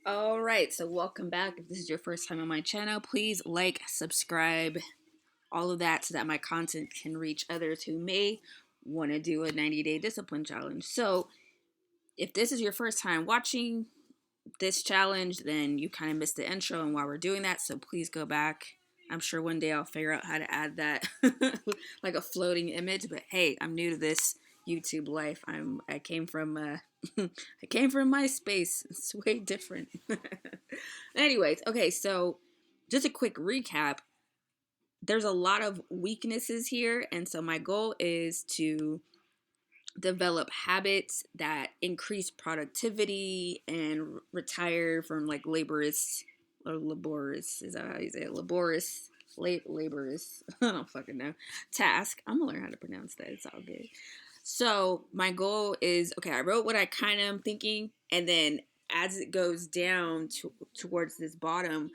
All right, so welcome back. If this is your first time on my channel, please like, subscribe, all of that so that my content can reach others who may want to do a 90-day discipline challenge. So, if this is your first time watching this challenge, then you kind of missed the intro and why we're doing that. So, please go back. I'm sure one day I'll figure out how to add that like a floating image, but hey, I'm new to this YouTube life. I came from I came from MySpace. It's way different. Anyways, okay, so just a quick recap. There's a lot of weaknesses here, and so my goal is to develop habits that increase productivity and retire from like laborious or laborious, is that how you say it? Laborious, I don't fucking know, task. I'm gonna learn how to pronounce that. It's all good. So my goal is, okay, I wrote what I kind of am thinking, and then as it goes down towards this bottom,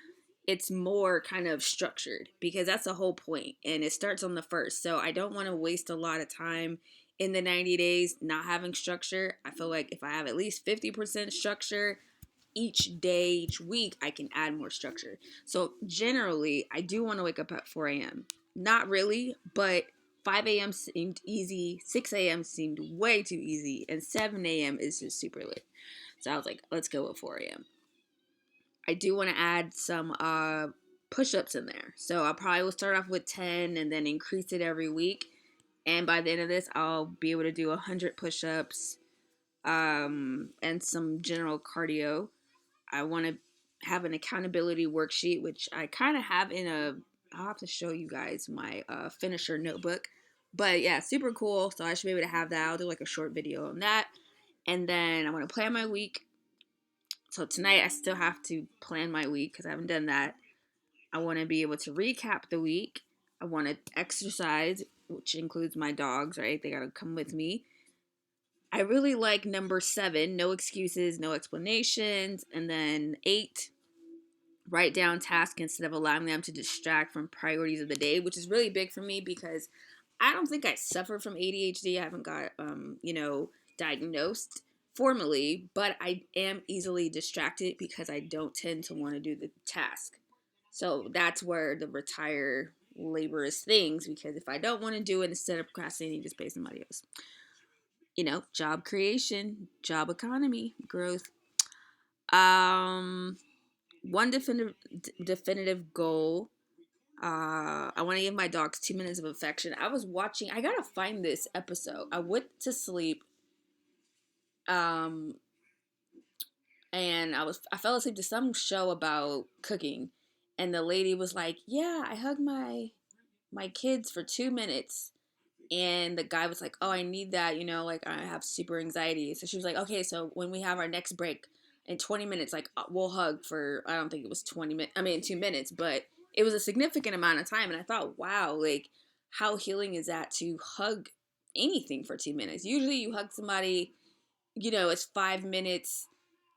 it's more kind of structured because that's the whole point, and it starts on the first. So I don't want to waste a lot of time in the 90 days not having structure. I feel like if I have at least 50% structure each day, each week, I can add more structure. So generally, I do want to wake up at 4 a.m. Not really, but 5 a.m. seemed easy, 6 a.m. seemed way too easy, and 7 a.m. is just super lit. So I was like, let's go with 4 a.m. I do want to add some push-ups in there. So I probably will start off with 10 and then increase it every week. And by the end of this, I'll be able to do 100 push-ups and some general cardio. I want to have an accountability worksheet, which I kind of have in a. I'll have to show you guys my finisher notebook. But yeah, super cool. So I should be able to have that. I'll do like a short video on that. And then I'm going to plan my week. So tonight I still have to plan my week because I haven't done that. I want to be able to recap the week. I want to exercise, which includes my dogs, right? They got to come with me. I really like number 7, no excuses, no explanations. And then 8, write down tasks instead of allowing them to distract from priorities of the day, which is really big for me because I don't think I suffer from ADHD. I haven't got, diagnosed formally, but I am easily distracted because I don't tend to want to do the task. So that's where the retire laborious things, because if I don't want to do it, instead of procrastinating, just pay somebody else. Job creation, job economy, growth. Um, One definitive goal. I want to give my dogs 2 minutes of affection. I gotta find this episode. I went to sleep, um, and I fell asleep to some show about cooking, and the lady was like, "Yeah, I hug my kids for 2 minutes." And the guy was like, "Oh, I need that, like I have super anxiety." So she was like, "Okay, so when we have our next break in 20 minutes, like we'll hug for, I don't think it was 20 minutes, I mean 2 minutes, but it was a significant amount of time." And I thought, wow, like how healing is that to hug anything for 2 minutes? Usually you hug somebody, it's 5 minutes,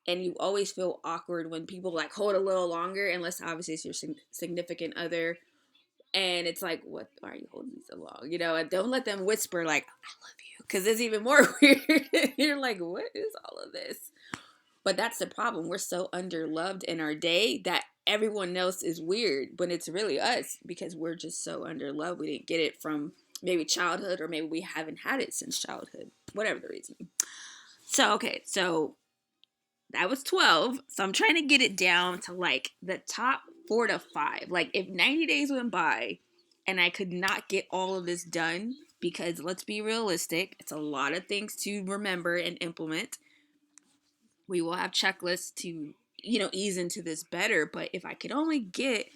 and you always feel awkward when people like hold a little longer, unless obviously it's your significant other, and it's like, what are you holding so long? And don't let them whisper like, "I love you," because it's even more weird. You're like, what is all of this? But that's the problem. We're so underloved in our day that everyone else is weird when it's really us, because we're just so underloved. We didn't get it from maybe childhood, or maybe we haven't had it since childhood, whatever the reason. So, okay, so that was 12. So I'm trying to get it down to like the top 4 to 5. Like if 90 days went by and I could not get all of this done, because let's be realistic, it's a lot of things to remember and implement. We will have checklists to, ease into this better. But if I could only get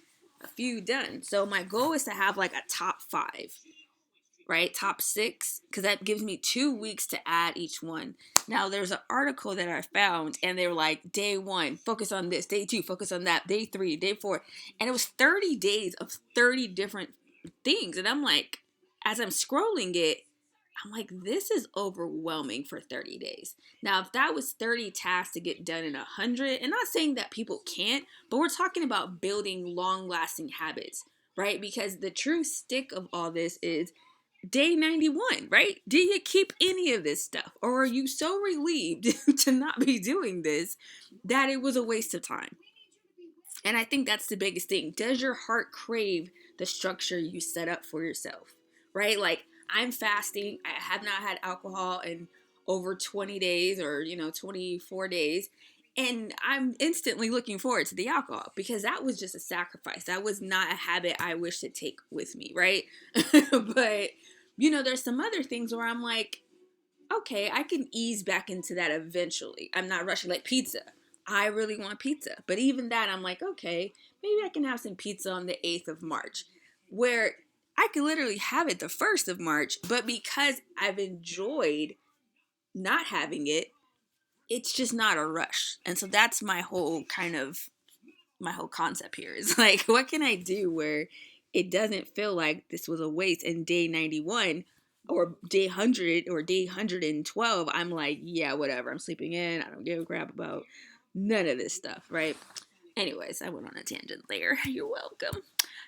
a few done. So my goal is to have like a top 5, right? Top 6, because that gives me 2 weeks to add each one. Now, there's an article that I found, and they were like, day 1, focus on this. Day 2, focus on that. Day 3, day 4. And it was 30 days of 30 different things. And I'm like, as I'm scrolling it, I'm like, this is overwhelming for 30 days. Now, if that was 30 tasks to get done in 100, and not saying that people can't, but we're talking about building long lasting habits, right? Because the true stick of all this is day 91, right? Do you keep any of this stuff? Or are you so relieved to not be doing this that it was a waste of time? And I think that's the biggest thing. Does your heart crave the structure you set up for yourself? Right? Like, I'm fasting. I have not had alcohol in over 20 days or, 24 days. And I'm instantly looking forward to the alcohol because that was just a sacrifice. That was not a habit I wish to take with me, right? But, there's some other things where I'm like, okay, I can ease back into that eventually. I'm not rushing, like pizza. I really want pizza. But even that, I'm like, okay, maybe I can have some pizza on the 8th of March, where I could literally have it the 1st of March. But because I've enjoyed not having it, it's just not a rush. And so that's my whole concept here is like, what can I do where it doesn't feel like this was a waste? And day 91 or day 100 or day 112, I'm like, yeah, whatever. I'm sleeping in. I don't give a crap about none of this stuff, right? Anyways, I went on a tangent there. You're welcome.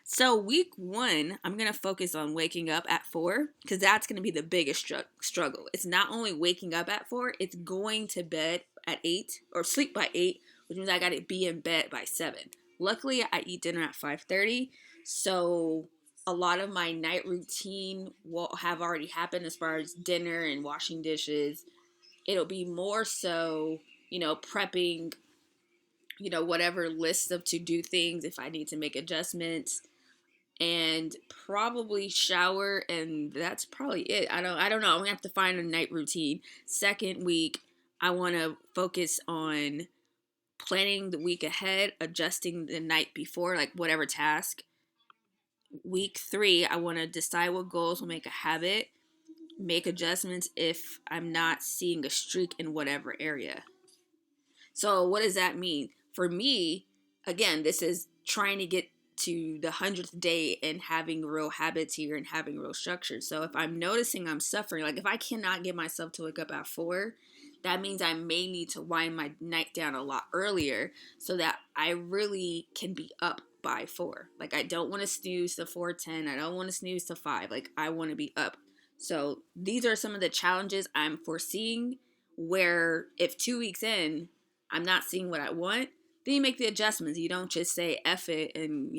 So week 1, I'm going to focus on waking up at 4 because that's going to be the biggest struggle. It's not only waking up at 4, it's going to bed at 8 or sleep by 8, which means I got to be in bed by 7. Luckily, I eat dinner at 5:30, so a lot of my night routine will have already happened as far as dinner and washing dishes. It'll be more so, prepping, whatever list of to-do things if I need to make adjustments, and probably shower, and that's probably it. I don't know. I'm gonna have to find a night routine. Second week, I want to focus on planning the week ahead, adjusting the night before, like whatever task. Week 3, I want to decide what goals will make a habit, make adjustments if I'm not seeing a streak in whatever area. So what does that mean? For me, again, this is trying to get to the 100th day and having real habits here and having real structure. So if I'm noticing I'm suffering, like if I cannot get myself to wake up at 4, that means I may need to wind my night down a lot earlier so that I really can be up by 4. Like I don't want to snooze to 4:10. I don't want to snooze to 5. Like I want to be up. So these are some of the challenges I'm foreseeing where if 2 weeks in I'm not seeing what I want, then you make the adjustments. You don't just say F it and,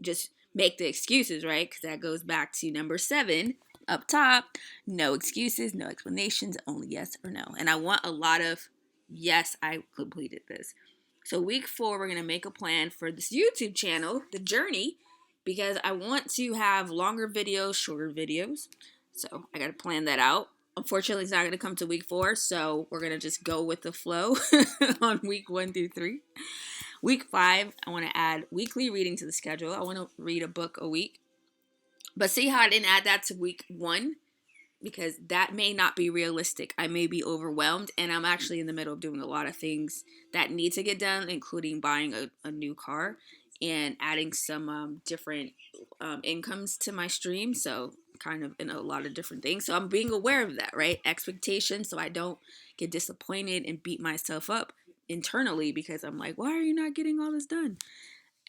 just make the excuses, right? Because that goes back to number 7 up top. No excuses, no explanations, only yes or no. And I want a lot of, yes, I completed this. So week 4, we're going to make a plan for this YouTube channel, The Journey, because I want to have longer videos, shorter videos. So I got to plan that out. Unfortunately, it's not going to come to week 4, so we're going to just go with the flow on week 1 through 3. Week 5, I want to add weekly reading to the schedule. I want to read a book a week. But see how I didn't add that to week 1? Because that may not be realistic. I may be overwhelmed, and I'm actually in the middle of doing a lot of things that need to get done, including buying a new car and adding some different incomes to my stream. So kind of in a lot of different things. So I'm being aware of that, right? Expectations, so I don't get disappointed and beat myself up internally because I'm like, why are you not getting all this done?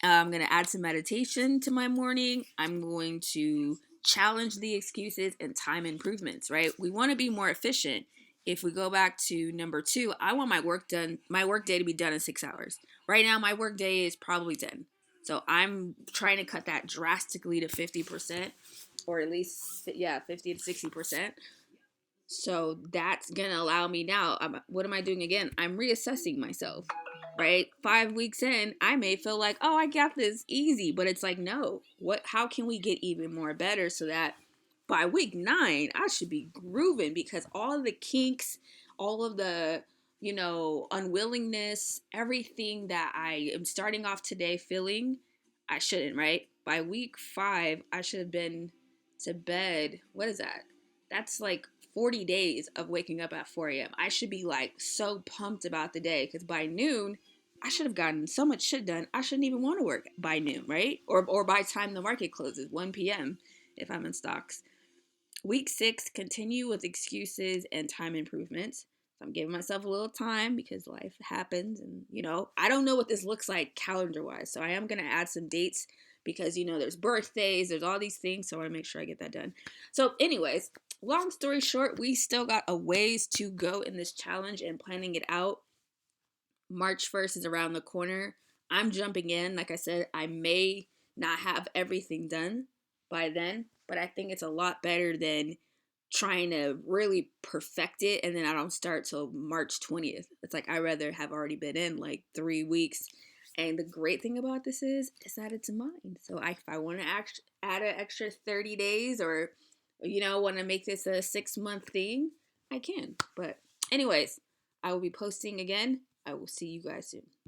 I'm going to add some meditation to my morning. I'm going to challenge the excuses and time improvements, right? We want to be more efficient. If we go back to number 2, I want my work day to be done in 6 hours. Right now, my work day is probably 10. So I'm trying to cut that drastically to 50%, or at least, 50 to 60%. So that's going to allow me now. What am I doing again? I'm reassessing myself, right? 5 weeks in, I may feel like, oh, I got this easy. But it's like, no. How can we get even more better so that by week 9, I should be grooving? Because all of the kinks, all of the, unwillingness, everything that I am starting off today feeling, I shouldn't, right? By week 5, I should have been to bed. What is that? That's like 40 days of waking up at 4 a.m. I should be like so pumped about the day because by noon, I should have gotten so much shit done. I shouldn't even want to work by noon, right? Or by time the market closes, 1 p.m. if I'm in stocks. Week 6, continue with excuses and time improvements. So I'm giving myself a little time because life happens and, I don't know what this looks like calendar-wise. So I am going to add some dates because, you know, there's birthdays, there's all these things. So I want to make sure I get that done. So anyways, long story short, we still got a ways to go in this challenge and planning it out. March 1st is around the corner. I'm jumping in. Like I said, I may not have everything done by then, but I think it's a lot better than trying to really perfect it and then I don't start till March 20th. It's like I'd rather have already been in like 3 weeks. And the great thing about this is it's added to mine. So if I want to add an extra 30 days or, you know, want to make this a 6-month thing, I can. But anyways, I will be posting again. I will see you guys soon.